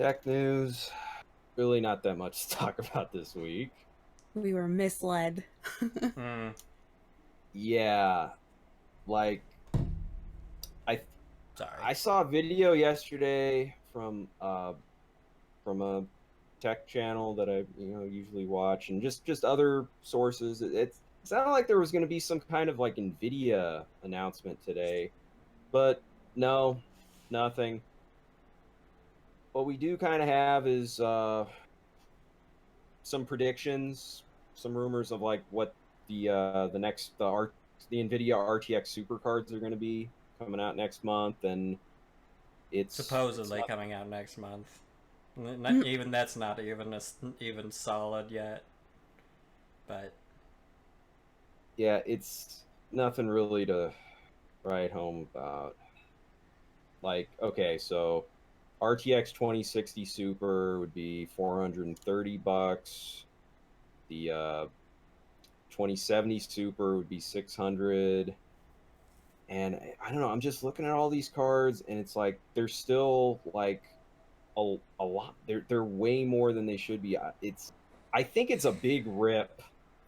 Tech news, really not that much to talk about this week. We were misled. Hmm. Yeah, like I Sorry. I saw a video yesterday from a tech channel that I usually watch, and just other sources. It sounded like there was going to be some kind of like Nvidia announcement today, but no, nothing. What we do kind of have is some predictions, some rumors of like what the Nvidia RTX Super cards are going to be coming out next month, and it's Supposedly not. coming out next month. Not even that's not even solid yet. But Yeah, it's nothing really to write home about. Like, okay, so RTX 2060 Super would be $430. The 2070 Super would be 600. And I don't know, I'm just looking at all these cards, and it's like they're still like a lot. They're way more than they should be. I think it's a big rip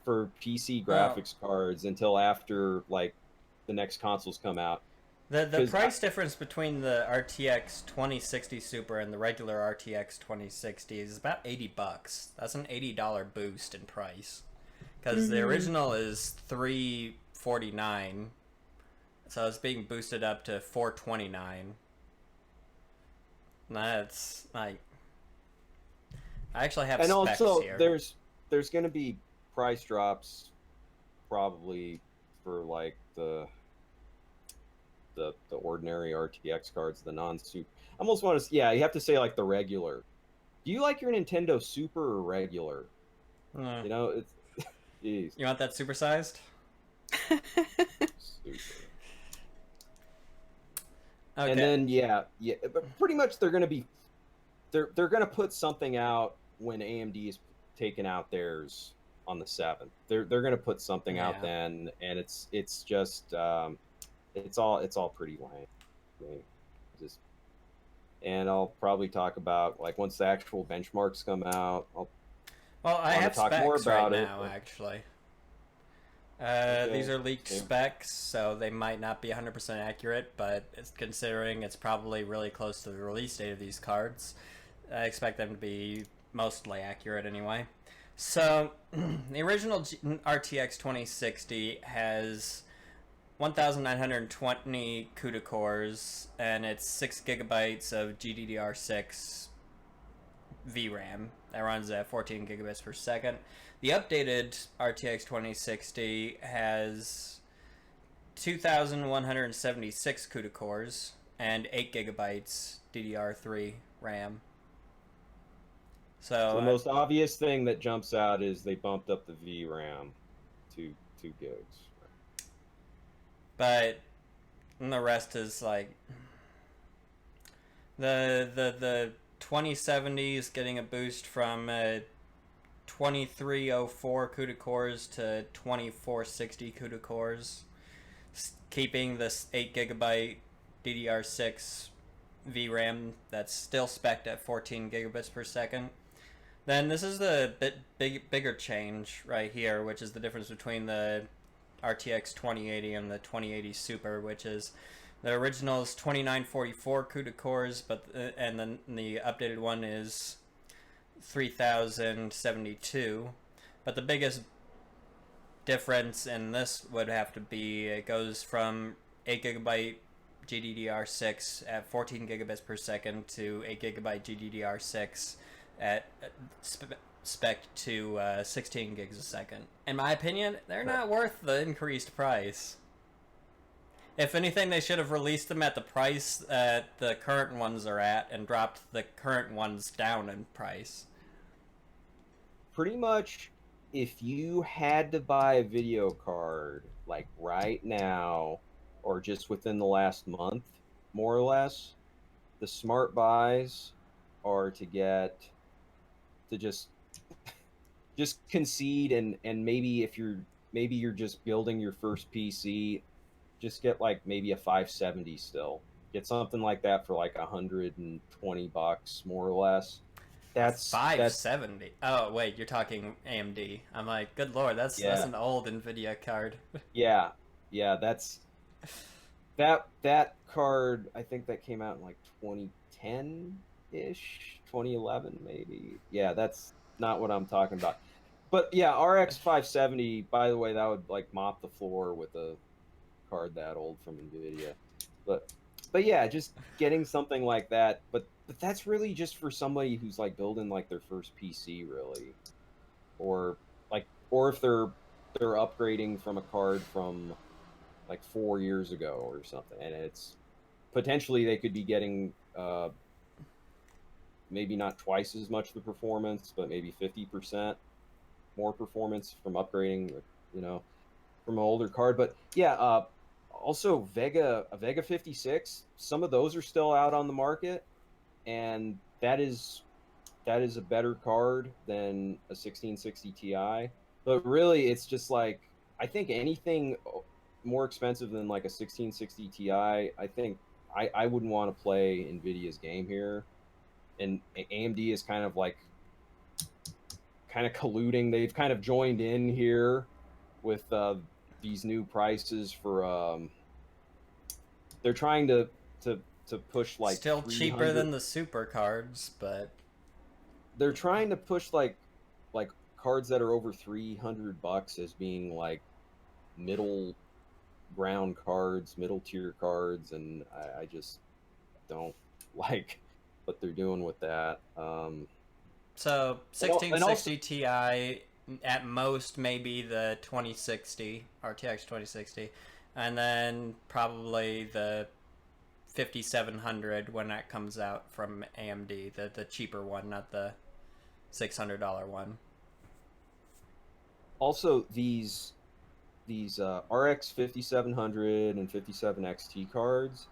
for PC well, graphics cards until after like the next consoles come out. the Because price difference between the RTX 2060 Super and the regular RTX 2060 is about $80. That's an $80 boost in price. Because the Hmm. original is $349, so it's being boosted up to $429. That's like I actually have and specs also here. there's going to be price drops probably for like the ordinary RTX cards, the non-super. I almost want to, yeah, you have to say like the regular. Do you like your Nintendo Super or regular? Uh, You know, it's geez, you want that supersized? super. And Okay. then yeah, but pretty much they're gonna put something out when AMD is taking out theirs on the 7th. They're gonna put something out Yeah. then, and it's just it's all pretty lame. I mean, just and I'll probably talk about like once the actual benchmarks come out. I'll Well, I want to have talk more specs right about it, now, but actually. These okay. are leaked Yeah. specs, so they might not be 100% accurate, but considering it's probably really close to the release date of these cards, I expect them to be mostly accurate anyway. So, the original RTX 2060 has 1,920 CUDA cores, and it's 6 gigabytes of GDDR6 VRAM that runs at 14 gigabits per second. The updated RTX 2060 has 2,176 CUDA cores and 8 gigabytes DDR3 RAM. So So, the most obvious thing that jumps out is they bumped up the VRAM to 2 gigs. but the rest is like the 2070 is getting a boost from 2304 CUDA cores to 2460 CUDA cores, keeping this 8 gigabyte DDR6 VRAM that's still spec'd at 14 gigabits per second. Then this is the bigger change right here, which is the difference between the RTX 2080 and the 2080 Super, which is the original is 2944 CUDA cores, but and then the updated one is 3072. But the biggest difference in this would have to be it goes from 8 gigabyte GDDR6 at 14 gigabits per second to 8 gigabyte GDDR6 at spec to 16 gigs a second. In my opinion, they're not worth the increased price. If anything, they should have released them at the price that the current ones are at and dropped the current ones down in price. Pretty much, if you had to buy a video card like right now or just within the last month, more or less, the smart buys are to just concede, and maybe if you're just building your first PC, just get like maybe a 570 still. Get something like that for like $120, more or less. That's 570. Oh wait, you're talking AMD. I'm like, good lord, that's yeah, an old Nvidia card. yeah, yeah. That card. I think that came out in like 2010 ish, 2011 maybe. Yeah, that's not what I'm talking about. But yeah, RX 570. By the way, that would like mop the floor with a card that old from Nvidia. But but yeah, just getting something like that. But that's really just for somebody who's like building like their first PC, really, or or if they're upgrading from a card from like 4 years ago or something, and it's potentially they could be getting maybe not twice as much of the performance, but maybe 50% more performance from upgrading, you know, from an older card. But yeah, also a Vega 56, some of those are still out on the market, and that is a better card than a 1660 Ti. But really, it's just like I think anything more expensive than like a 1660 Ti, I think I wouldn't want to play Nvidia's game here. And AMD is kind of colluding. They've kind of joined in here with these new prices for they're trying to push like Still cheaper 300. than the super cards, but They're trying to push like cards that are over $300 as being like middle ground cards, middle tier cards, and I just don't like what they're doing with that. so And also 1660 Ti at most maybe the 2060 RTX 2060, and then probably the 5700 when that comes out from AMD, the cheaper one, not the $600 one. also these RX 5700 and 57 XT cards.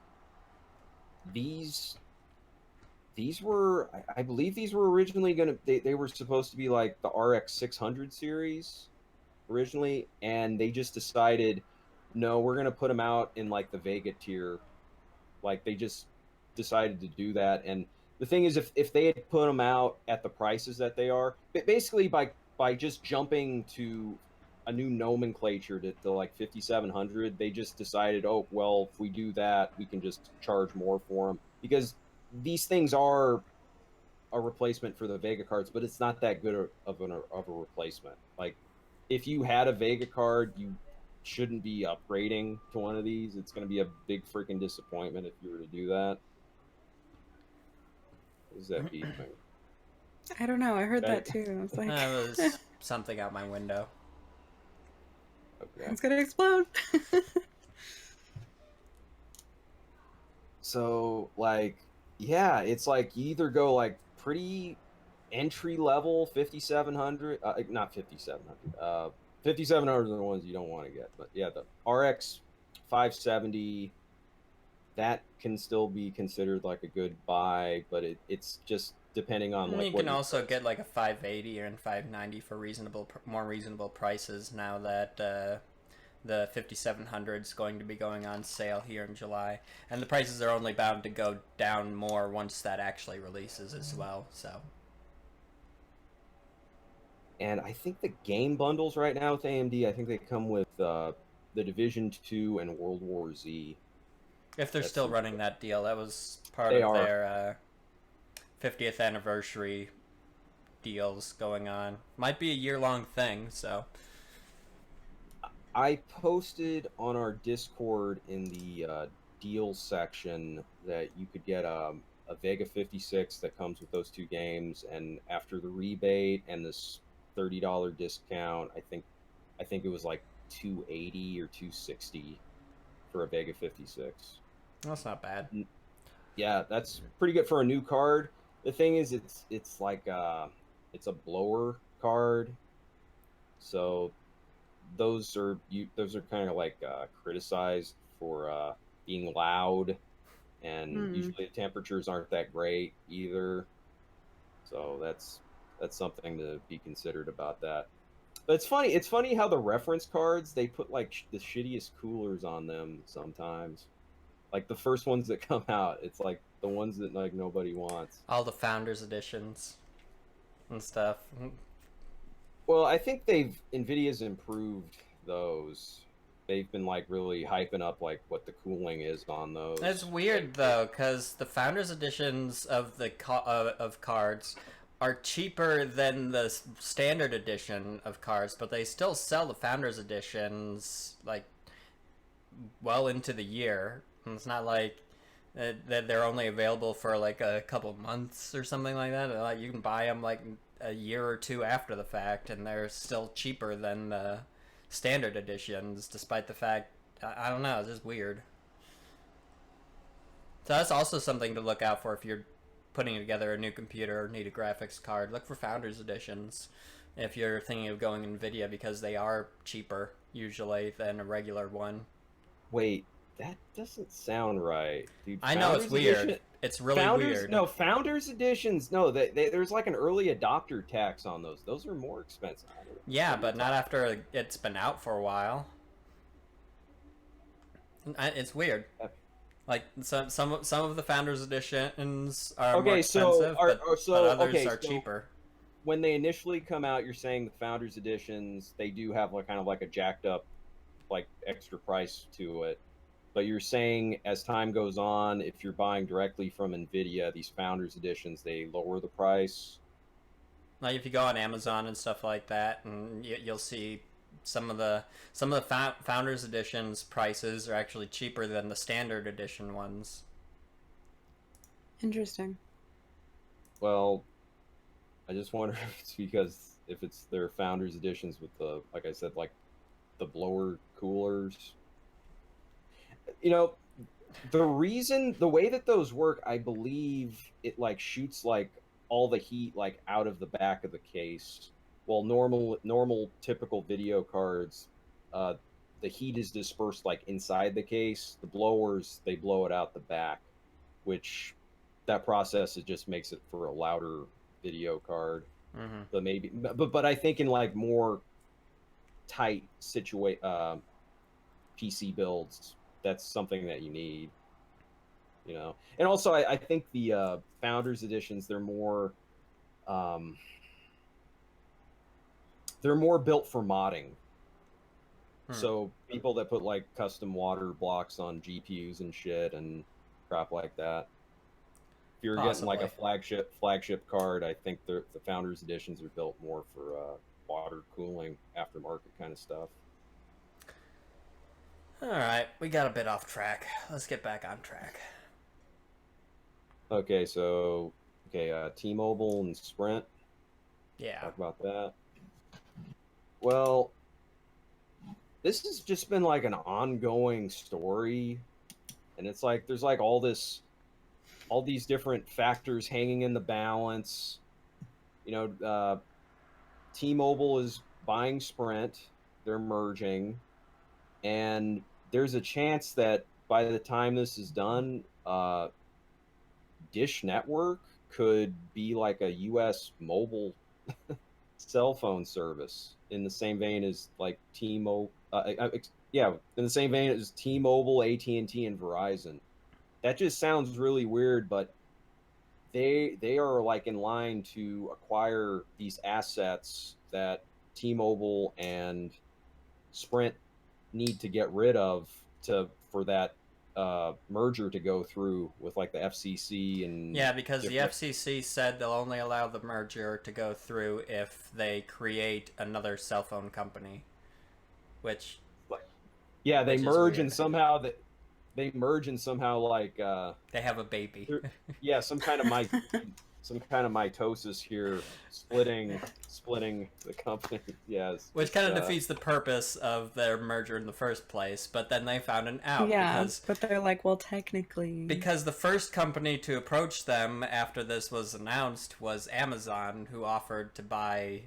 These these were I believe these were originally they were supposed to be like the RX 600 series originally, and they just decided, no, we're gonna put them out in like the Vega tier. Like they just decided to do that. And the thing is, if they had put them out at the prices that they are, basically by just jumping to a new nomenclature to like 5700, they just decided, oh well, if we do that, we can just charge more for them, because these things are a replacement for the Vega cards, but it's not that good of a replacement. Like if you had a Vega card, you shouldn't be upgrading to one of these. It's going to be a big freaking disappointment if you were to do that. What is that beeping? I don't know. I heard That that too. I was like, That was something out my window. okay. it's gonna explode. So like, yeah, it's like you either go like pretty entry level 5700, not 5700, 5700 are the ones you don't want to get, but yeah, the RX 570, that can still be considered like a good buy, but it's just depending on like You what can your also price. get like a 580 or 590 for more reasonable prices now that the 5700 is going to be going on sale here in July, and the prices are only bound to go down more once that actually releases as well. So And I think the game bundles right now with AMD, I think they come with the Division 2 and World War Z. if they're That still seems running that deal, that was part they of are. their 50th anniversary deals going on. Might be a year long thing, so I posted on our Discord in the deals section that you could get a Vega 56 that comes with those two games, and after the rebate and this $30 discount, I think it was like 280 or 260 for a Vega 56. that's not bad. Yeah, that's pretty good for a new card. The thing is, it's like it's a blower card, so those are kind of like criticized for being loud, and Hmm. usually the temperatures aren't that great either. So that's something to be considered about that. But it's funny. It's funny how the reference cards, they put like the shittiest coolers on them sometimes. Like the first ones that come out, it's like the ones that like nobody wants. All the Founders Editions and stuff. Well, I think Nvidia's improved those. They've been like really hyping up like what the cooling is on It's those. weird though, because the Founders Editions of of cards are cheaper than the standard edition of cards, but they still sell the Founders Editions like well into the year. And it's not like that they're only available for like a couple months or something like that. Like you can buy them like a year or two after the fact, and they're still cheaper than the standard editions, despite the fact I don't know, it's just weird. So that's also something to look out for if you're putting together a new computer or need a graphics card. Look for Founders Editions if you're thinking of going NVIDIA, because they are cheaper usually than a regular one. Wait, that doesn't sound right, dude. I know it's Founders weird. edition, It's really Founders, weird. no, Founders editions. No, there's like an early adopter tax on those. Those are more expensive. I don't, Yeah, what are you but not talking? after it's been out for a while. It's weird. Like some of the Founders Editions are more Okay, so expensive, but others okay, are so cheaper. when they initially come out, you're saying the Founders editions they do have like kind of like a jacked up like extra price to it. But you're saying as time goes on, if you're buying directly from Nvidia, these Founders editions they lower the price. Like if you go on Amazon and stuff like that, and you'll see some of the Founders Editions prices are actually cheaper than the standard edition ones. Interesting. Well, I just wonder if it's because if it's their Founders editions with the like I said like the blower coolers. You know, the way that those work, I believe it like shoots like all the heat like out of the back of the case. While normal typical video cards, uh, the heat is dispersed like inside the case. The blowers they blow it out the back, which that process it just makes it for a louder video card. Mm-hmm. But I think in like more tight PC builds, that's something that you need, you know. And also, I think the Founders editions um, they're more built for modding. Hmm. So people that put like custom water blocks on GPUs and shit and crap like that. If you're getting like a Possibly. flagship card, I think the Founders editions are built more for water cooling, aftermarket kind of stuff. All right, we got a bit off track. Let's get back on track. Okay, so T-Mobile and Sprint. Yeah. Talk about that. Well, this has just been like an ongoing story, and it's like there's like all these different factors hanging in the balance. You know, T-Mobile is buying Sprint, they're merging, and there's a chance that by the time this is done, Dish Network could be like a U.S. mobile cell phone service in the same vein as like T-Mobile. Yeah, in the same vein as T-Mobile, AT&T, and Verizon. That just sounds really weird, but they are like in line to acquire these assets that T-Mobile and Sprint need to get rid of to for that merger to go through with like the FCC and Yeah, because the different. FCC said they'll only allow the merger to go through if they create another cell phone company, which Like, yeah, they which is merge and weird. somehow they merge and somehow like They have a baby. yeah, some kind of mitosis here, splitting the company. Yeah, Which kind of defeats the purpose of their merger in the first place, but then they found an out Yeah, but they're like, well, technically. because the first company to approach them after this was announced was Amazon, who offered to buy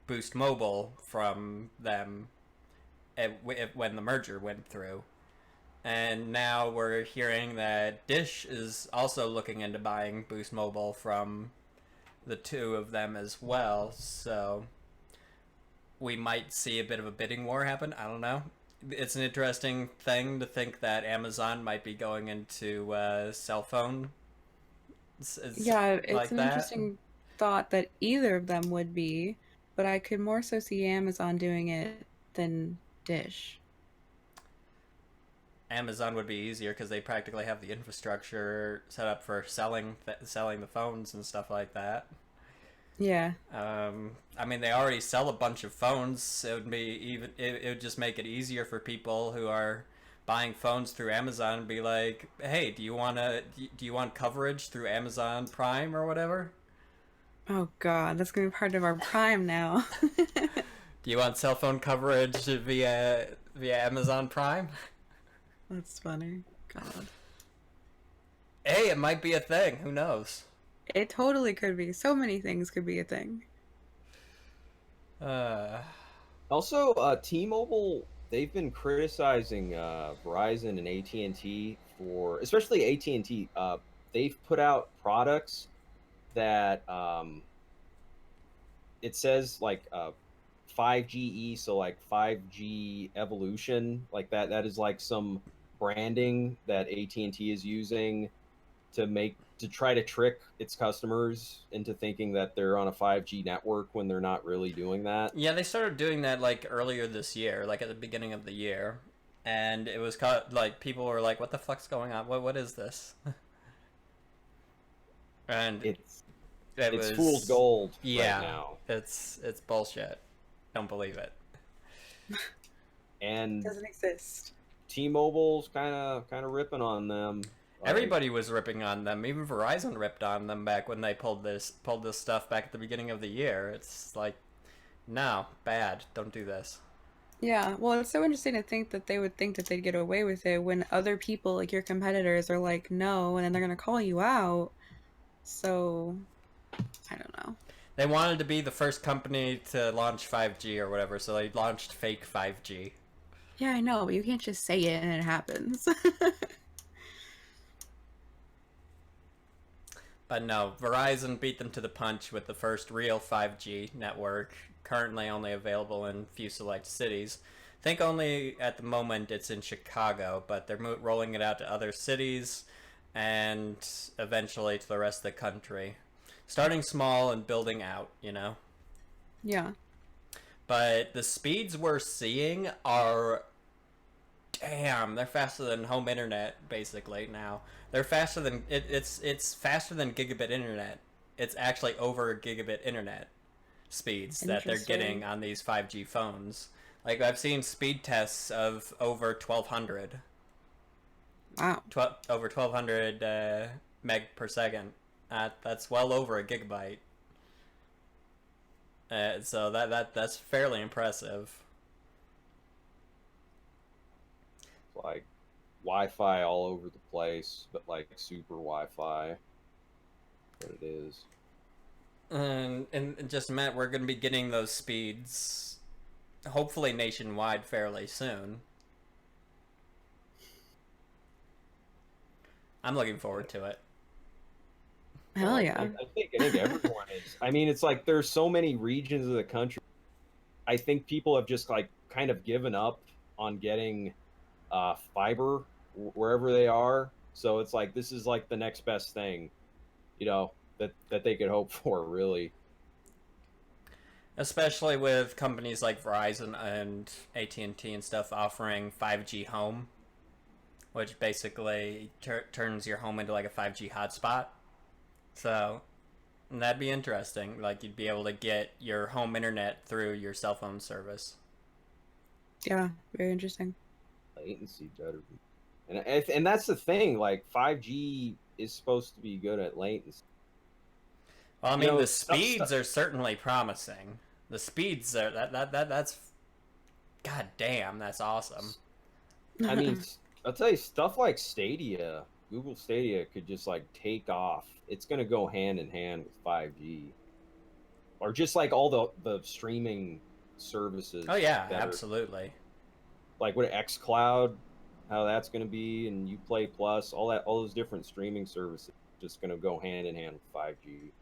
Boost Mobile from them when the merger went through. And now we're hearing that Dish is also looking into buying Boost Mobile from the two of them as well. So we might see a bit of a bidding war happen. I don't know. it's an interesting thing to think that Amazon might be going into cell phone Yeah, it's like an that. interesting thought that either of them would be, but I could more so see Amazon doing it than Dish. Amazon would be easier because they practically have the infrastructure set up for selling the phones and stuff like that. Yeah. I mean, they already sell a bunch of phones. It would just make it easier for people who are buying phones through Amazon and be like, hey, do you want coverage through Amazon Prime or whatever? Oh God, that's gonna be part of our prime now. Do you want cell phone coverage via Amazon Prime? That's funny. God. Hey, it might be a thing. Who knows? It totally could be. So many things could be a thing. Uh, Also, T-Mobile, they've been criticizing Verizon and AT&T for, especially AT&T. They've put out products that it says like 5GE, so like 5G evolution, like that. That is like some branding that AT&T is using to try to trick its customers into thinking that they're on a 5G network when they're not really doing that. yeah, they started doing that like earlier this year, like at the beginning of the year, and it was caught like people were like, "What the fuck's going on? What is this?" And It's it it's fool's was, gold right yeah, now. it's bullshit. Don't believe it. And Doesn't exist. T-Mobile's kind of ripping on them. Like Everybody was ripping on them. Even Verizon ripped on them back when they pulled this stuff back at the beginning of the year. It's like, no, bad. Don't do this. Yeah, well, it's so interesting to think that they would think that they'd get away with it when other people, like your competitors, are like, no, and then they're gonna call you out. So, I don't know. They wanted to be the first company to launch 5G or whatever, so they launched fake 5G. Yeah, I know, but you can't just say it and it happens. But no, Verizon beat them to the punch with the first real 5G network, currently only available in few select cities. I think only at the moment it's in Chicago, but they're rolling it out to other cities and eventually to the rest of the country. Starting small and building out, you know? Yeah, But the speeds we're seeing are, damn, they're faster than home internet basically now. They're faster than it's faster than gigabit internet. It's actually over gigabit internet speeds that they're getting interesting. on these 5G phones. Like I've seen speed tests of over 1200, Wow. over 1200 meg per second. That's well over a gigabyte. So that's fairly impressive. like Wi-Fi all over the place, but like super Wi-Fi. What it is. And it just meant we're going to be getting those speeds hopefully nationwide fairly soon. I'm looking forward to it. Hell Well, yeah. I think everyone is. I mean, it's like there's so many regions of the country. I think people have just like kind of given up on getting fiber wherever they are. So it's like this is like the next best thing, that they could hope for, really. Especially with companies like Verizon and AT&T and stuff offering 5G home, which basically turns your home into like a 5G hotspot. So that'd be interesting. Like you'd be able to get your home internet through your cell phone service. Yeah, very interesting. Latency better be, and that's the thing. Like 5G is supposed to be good at latency. Well, I You mean, know, the speeds are certainly promising. The speeds are that's god damn, that's awesome. I mean, I'll tell you, stuff like Stadia, Google Stadia could just like take off. It's going to go hand in hand with 5G, or just like all the streaming Oh services yeah, that are absolutely. like what X Cloud, how that's going to be, and Uplay Plus, all those different streaming services just going to go hand in hand with 5G.